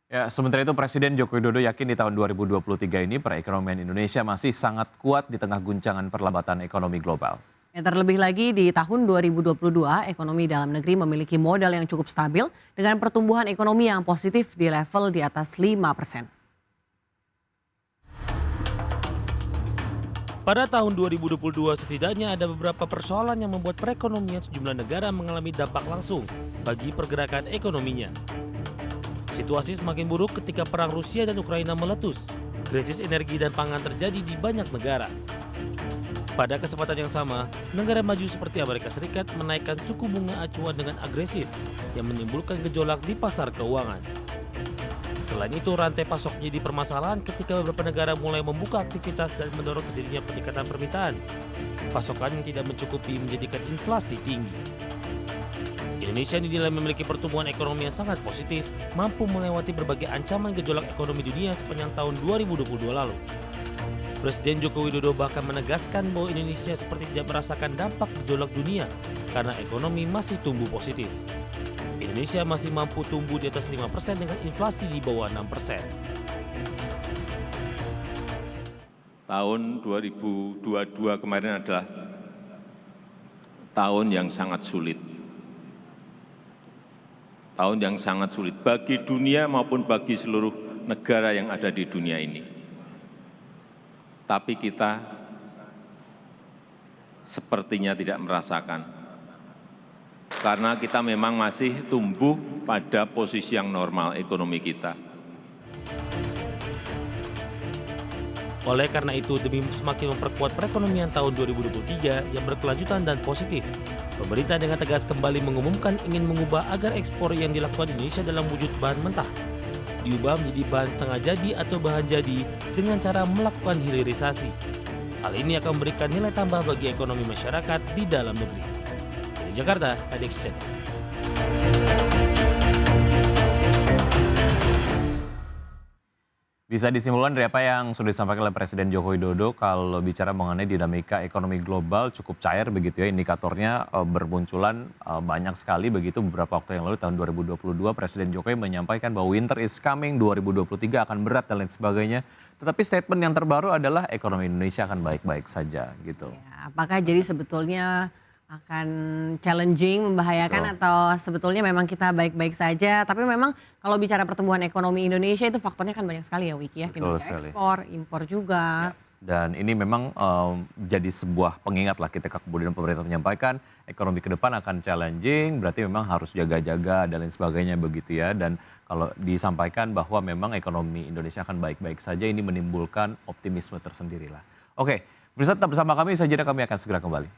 Ya, sementara itu Presiden Joko Widodo yakin di tahun 2023 ini perekonomian Indonesia masih sangat kuat di tengah guncangan perlambatan ekonomi global. Ya, terlebih lagi di tahun 2022, ekonomi dalam negeri memiliki modal yang cukup stabil dengan pertumbuhan ekonomi yang positif di level di atas 5%. Pada tahun 2022 setidaknya ada beberapa persoalan yang membuat perekonomian sejumlah negara mengalami dampak langsung bagi pergerakan ekonominya. Situasi semakin buruk ketika perang Rusia dan Ukraina meletus. Krisis energi dan pangan terjadi di banyak negara. Pada kesempatan yang sama, negara maju seperti Amerika Serikat menaikkan suku bunga acuan dengan agresif yang menimbulkan gejolak di pasar keuangan. Selain itu, rantai pasok jadi permasalahan ketika beberapa negara mulai membuka aktivitas dan mendorong terjadinya peningkatan permintaan. Pasokan yang tidak mencukupi menjadikan inflasi tinggi. Indonesia dinilai memiliki pertumbuhan ekonomi yang sangat positif, mampu melewati berbagai ancaman gejolak ekonomi dunia sepanjang tahun 2022 lalu. Presiden Joko Widodo bahkan menegaskan bahwa Indonesia seperti tidak merasakan dampak gejolak dunia karena ekonomi masih tumbuh positif. Indonesia masih mampu tumbuh di atas 5% dengan inflasi di bawah 6%. Tahun 2022 kemarin adalah tahun yang sangat sulit. Tahun yang sangat sulit bagi dunia maupun bagi seluruh negara yang ada di dunia ini. Tapi kita sepertinya tidak merasakan. Karena kita memang masih tumbuh pada posisi yang normal ekonomi kita. Oleh karena itu, demi semakin memperkuat perekonomian tahun 2023 yang berkelanjutan dan positif, pemerintah dengan tegas kembali mengumumkan ingin mengubah agar ekspor yang dilakukan Indonesia dalam wujud bahan mentah diubah menjadi bahan setengah jadi atau bahan jadi dengan cara melakukan hilirisasi. Hal ini akan memberikan nilai tambah bagi ekonomi masyarakat di dalam negeri. Dari Jakarta, Adex Channel. Bisa disimpulkan dari apa yang sudah disampaikan oleh Presiden Joko Widodo kalau bicara mengenai dinamika ekonomi global cukup cair begitu ya, indikatornya bermunculan banyak sekali begitu. Beberapa waktu yang lalu tahun 2022 Presiden Jokowi menyampaikan bahwa winter is coming, 2023 akan berat dan lain sebagainya. Tetapi statement yang terbaru adalah ekonomi Indonesia akan baik-baik saja gitu. Ya, apakah jadi sebetulnya akan challenging, membahayakan atau sebetulnya memang kita baik-baik saja. Tapi memang kalau bicara pertumbuhan ekonomi Indonesia itu faktornya kan banyak sekali ya Wiki ya. Kinerja ekspor, impor juga. Ya. Dan ini memang jadi sebuah pengingat lah ketika kemudian pemerintah menyampaikan ekonomi ke depan akan challenging, berarti memang harus jaga-jaga dan lain sebagainya begitu ya. Dan kalau disampaikan bahwa memang ekonomi Indonesia akan baik-baik saja, ini menimbulkan optimisme tersendiri lah. Oke, tetap bersama kami, saja kami akan segera kembali.